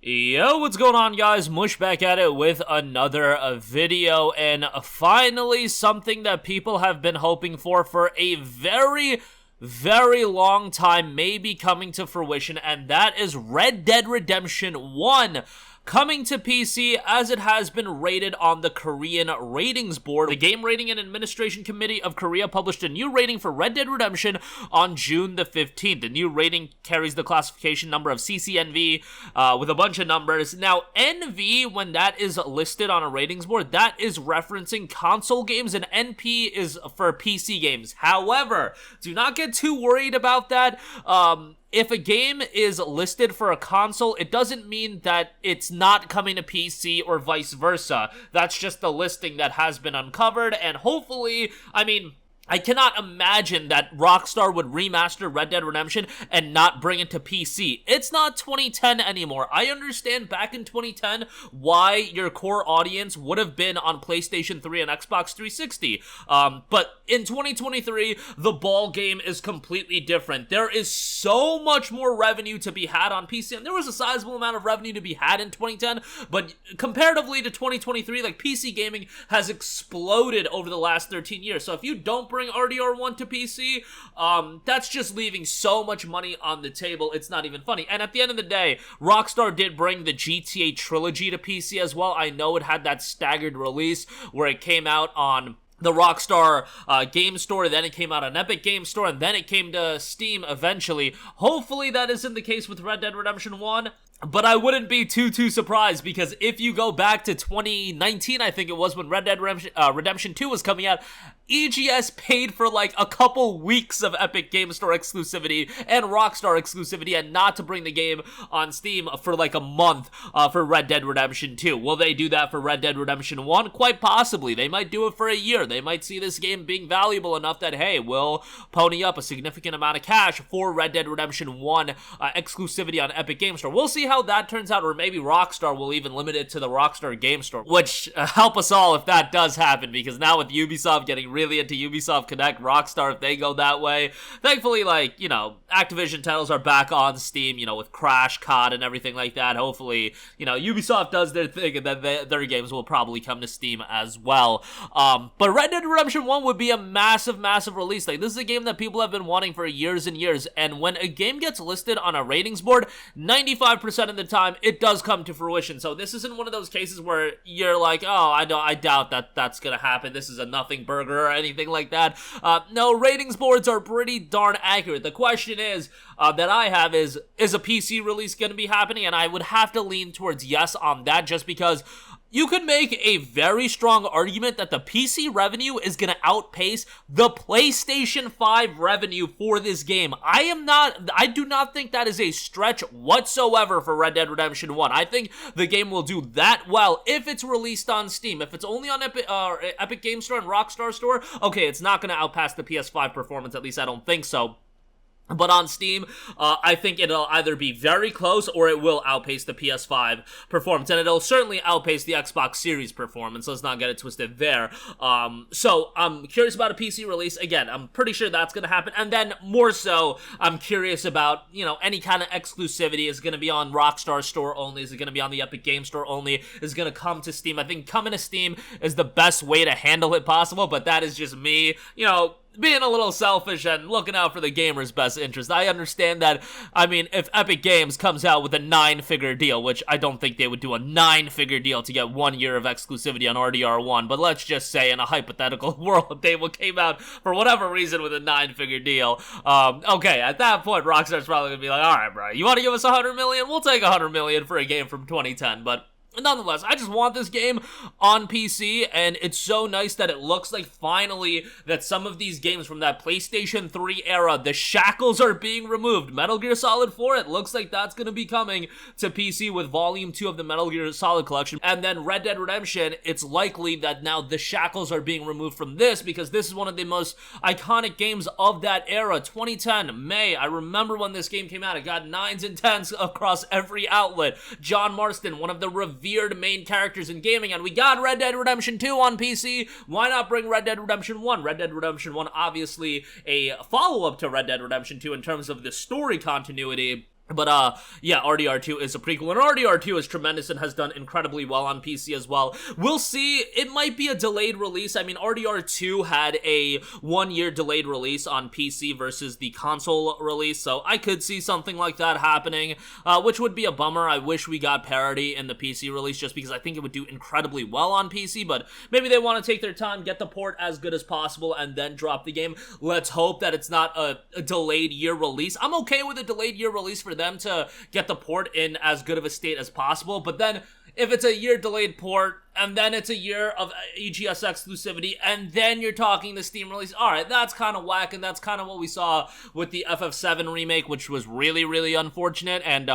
Yo, what's going on, guys? Mush back at it with another video, and finally something that people have been hoping for a very long time may be coming to fruition, and that is Red Dead Redemption 1 coming to PC as it has been rated on the Korean ratings board. The Game Rating and Administration Committee of Korea published a new rating for Red Dead Redemption on June the 15th. The new rating carries the classification number of CCNV with a bunch of numbers. Now, NV, when that is listed on a ratings board, that is referencing console games, and NP is for PC games. However, do not get too worried about that. If a game is listed for a console, it doesn't mean that it's not coming to PC or vice versa. That's just the listing that has been uncovered, and hopefully, I cannot imagine that Rockstar would remaster Red Dead Redemption and not bring it to PC. It's not 2010 anymore. I understand back in 2010 why your core audience would have been on PlayStation 3 and Xbox 360. But in 2023, the ball game is completely different. There is so much more revenue to be had on PC, and there was a sizable amount of revenue to be had in 2010, but comparatively to 2023, like, PC gaming has exploded over the last 13 years. So if you don't bring RDR1 to PC, that's just leaving so much money on the table, it's not even funny. And at the end of the day, Rockstar did bring the GTA trilogy to PC as well. I know it had that staggered release where it came out on the Rockstar Game Store, then it came out on Epic Game Store, and then it came to Steam eventually. Hopefully that isn't the case with Red Dead Redemption 1. But I wouldn't be too surprised, because if you go back to 2019, I think it was, when Red Dead Redemption 2 was coming out, EGS paid for like a couple weeks of Epic Game Store exclusivity and Rockstar exclusivity, and not to bring the game on Steam for like a month for Red Dead Redemption 2. Will they do that for Red Dead Redemption 1? Quite possibly. They might do it for a year. They might see this game being valuable enough that, hey, we'll pony up a significant amount of cash for Red Dead Redemption 1 exclusivity on Epic Game Store. We'll see how that turns out, or maybe Rockstar will even limit it to the Rockstar Game Store, which help us all if that does happen, because now with Ubisoft getting really into Ubisoft Connect, Rockstar, if they go that way, thankfully, like, you know, Activision titles are back on Steam, you know, with Crash, COD, and everything like that. Hopefully, you know, Ubisoft does their thing, and then their games will probably come to Steam as well. But Red Dead Redemption 1 would be a massive release. Like, this is a game that people have been wanting for years and years, and when a game gets listed on a ratings board, 95% of the time, it does come to fruition. So this isn't one of those cases where you're like, oh, I doubt that that's gonna happen. This is a nothing burger or anything like that. No, ratings boards are pretty darn accurate. The question is, that I have is a PC release gonna be happening? And I would have to lean towards yes on that, just because you could make a very strong argument that the PC revenue is going to outpace the PlayStation 5 revenue for this game. I do not think that is a stretch whatsoever for Red Dead Redemption 1. I think the game will do that well if it's released on Steam. If it's only on Epic Game Store and Rockstar Store, okay, it's not going to outpass the PS5 performance, at least I don't think so. But on Steam, I think it'll either be very close or it will outpace the PS5 performance. And it'll certainly outpace the Xbox Series performance. Let's not get it twisted there. So I'm curious about a PC release. Again, I'm pretty sure that's going to happen. And then more so, I'm curious about, you know, any kind of exclusivity. Is it going to be on Rockstar Store only? Is it going to be on the Epic Game Store only? Is it going to come to Steam? I think coming to Steam is the best way to handle it possible. But that is just me, you know, being a little selfish and looking out for the gamer's best interest. I understand that, I mean, if Epic Games comes out with a 9-figure deal, which I don't think they would do a 9-figure deal to get 1 year of exclusivity on RDR1, but let's just say in a hypothetical world, they came out for whatever reason with a 9-figure deal. Okay, at that point, Rockstar's probably gonna be like, alright, bro, you want to give us $100 million? We'll take $100 million for a game from 2010, but nonetheless, I just want this game on PC, and it's so nice that it looks like finally that some of these games from that PlayStation 3 era, the shackles are being removed. Metal Gear Solid 4, it looks like that's going to be coming to PC with Volume 2 of the Metal Gear Solid collection. And then Red Dead Redemption, it's likely that now the shackles are being removed from this, because this is one of the most iconic games of that era. 2010, May, I remember when this game came out. It got 9s and 10s across every outlet. John Marston, one of the revered main characters in gaming, and we got Red Dead Redemption 2 on PC. Why not bring Red Dead Redemption 1? Red Dead Redemption 1, obviously a follow-up to Red Dead Redemption 2 in terms of the story continuity. But yeah, RDR2 is a prequel, and RDR2 is tremendous and has done incredibly well on PC as well. We'll see. It might be a delayed release. I mean, RDR2 had a 1-year delayed release on PC versus the console release, so I could see something like that happening, which would be a bummer. I wish we got parity in the PC release just because I think it would do incredibly well on PC, but maybe they want to take their time, get the port as good as possible, and then drop the game. Let's hope that it's not a delayed year release. I'm okay with a delayed year release for them to get the port in as good of a state as possible, but then if it's a year delayed port and then it's a year of EGS exclusivity and then you're talking the Steam release, alright, that's kind of whack, and that's kind of what we saw with the FF7 remake, which was really, really unfortunate. And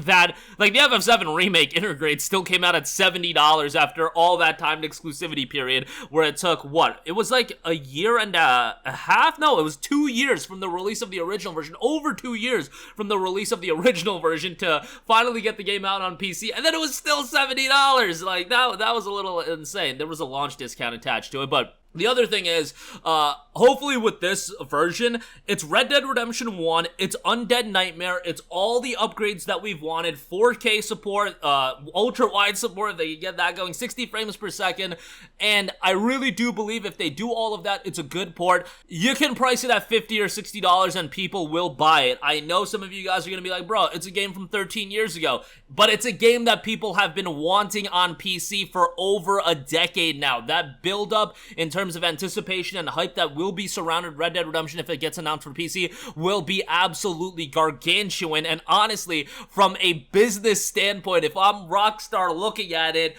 that, like, the FF7 remake Intergrade still came out at $70 after all that timed exclusivity period, where it took, what? It was like a year and a half? No, it was 2 years from the release of the original version, over 2 years from the release of the original version to finally get the game out on PC, and then it was still $70! Like, that was a little insane. There was a launch discount attached to it, but the other thing is, hopefully with this version, it's Red Dead Redemption 1, it's Undead Nightmare, it's all the upgrades that we've wanted, 4K support, ultra-wide support, they get that going, 60 frames per second, and I really do believe if they do all of that, it's a good port. You can price it at $50 or $60 and people will buy it. I know some of you guys are gonna be like, bro, it's a game from 13 years ago, but it's a game that people have been wanting on PC for over a decade now. That build-up in terms of anticipation and hype that will be surrounded Red Dead Redemption if it gets announced for PC will be absolutely gargantuan. And honestly, from a business standpoint, if I'm Rockstar looking at it,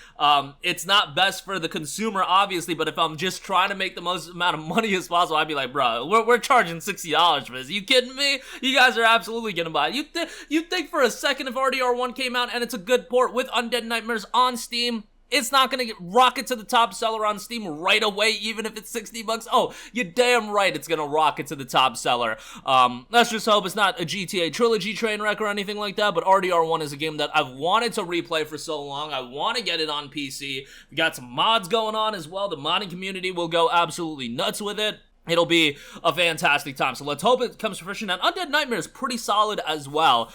it's not best for the consumer, obviously, but if I'm just trying to make the most amount of money as possible, I'd be like, bro, we're charging $60 for this. You kidding me? You guys are absolutely gonna buy it. You think for a second if RDR1 came out and it's a good port with Undead Nightmares on Steam, it's not gonna rocket to the top seller on Steam right away, even if it's $60? Oh, you're damn right it's gonna rocket to the top seller. Let's just hope it's not a GTA Trilogy train wreck or anything like that, but RDR1 is a game that I've wanted to replay for so long. I want to get it on PC. We got some mods going on as well. The modding community will go absolutely nuts with it. It'll be a fantastic time, so let's hope it comes to fruition. And Undead Nightmare is pretty solid as well,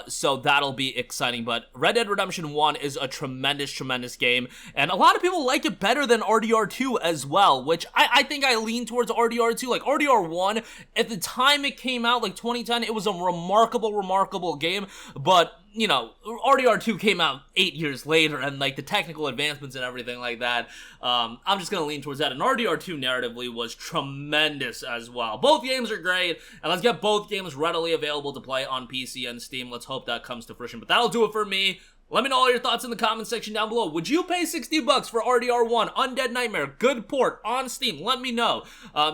so that'll be exciting. But Red Dead Redemption 1 is a tremendous, tremendous game, and a lot of people like it better than RDR2 as well, which I think I lean towards RDR2. Like, RDR1, at the time it came out, like 2010, it was a remarkable, remarkable game, but you know, RDR2 came out 8 years later, and like the technical advancements and everything like that, I'm just gonna lean towards that. And RDR2 narratively was tremendous as well. Both games are great, and let's get both games readily available to play on PC and Steam. Let's hope that comes to fruition. But that'll do it for me. Let me know all your thoughts in the comment section down below. Would you pay $60 for RDR1 Undead Nightmare? Good port on Steam. Let me know.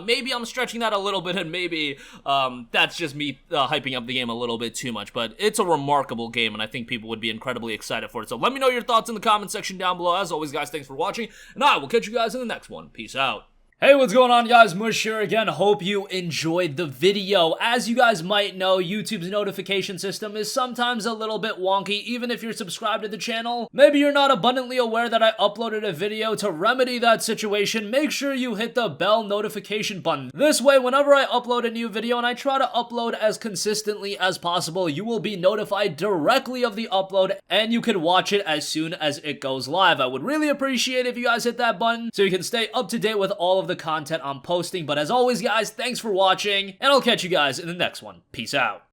Maybe I'm stretching that a little bit, and maybe that's just me hyping up the game a little bit too much. But it's a remarkable game, and I think people would be incredibly excited for it. So let me know your thoughts in the comment section down below. As always, guys, thanks for watching, and I will catch you guys in the next one. Peace out. Hey, what's going on, guys? Mush here again. Hope you enjoyed the video. As you guys might know, YouTube's notification system is sometimes a little bit wonky, even if you're subscribed to the channel. Maybe you're not abundantly aware that I uploaded a video. To remedy that situation, make sure you hit the bell notification button. This way, whenever I upload a new video, and I try to upload as consistently as possible, you will be notified directly of the upload, and you can watch it as soon as it goes live. I would really appreciate if you guys hit that button so you can stay up to date with all of the content I'm posting. But as always, guys, thanks for watching, and I'll catch you guys in the next one. Peace out.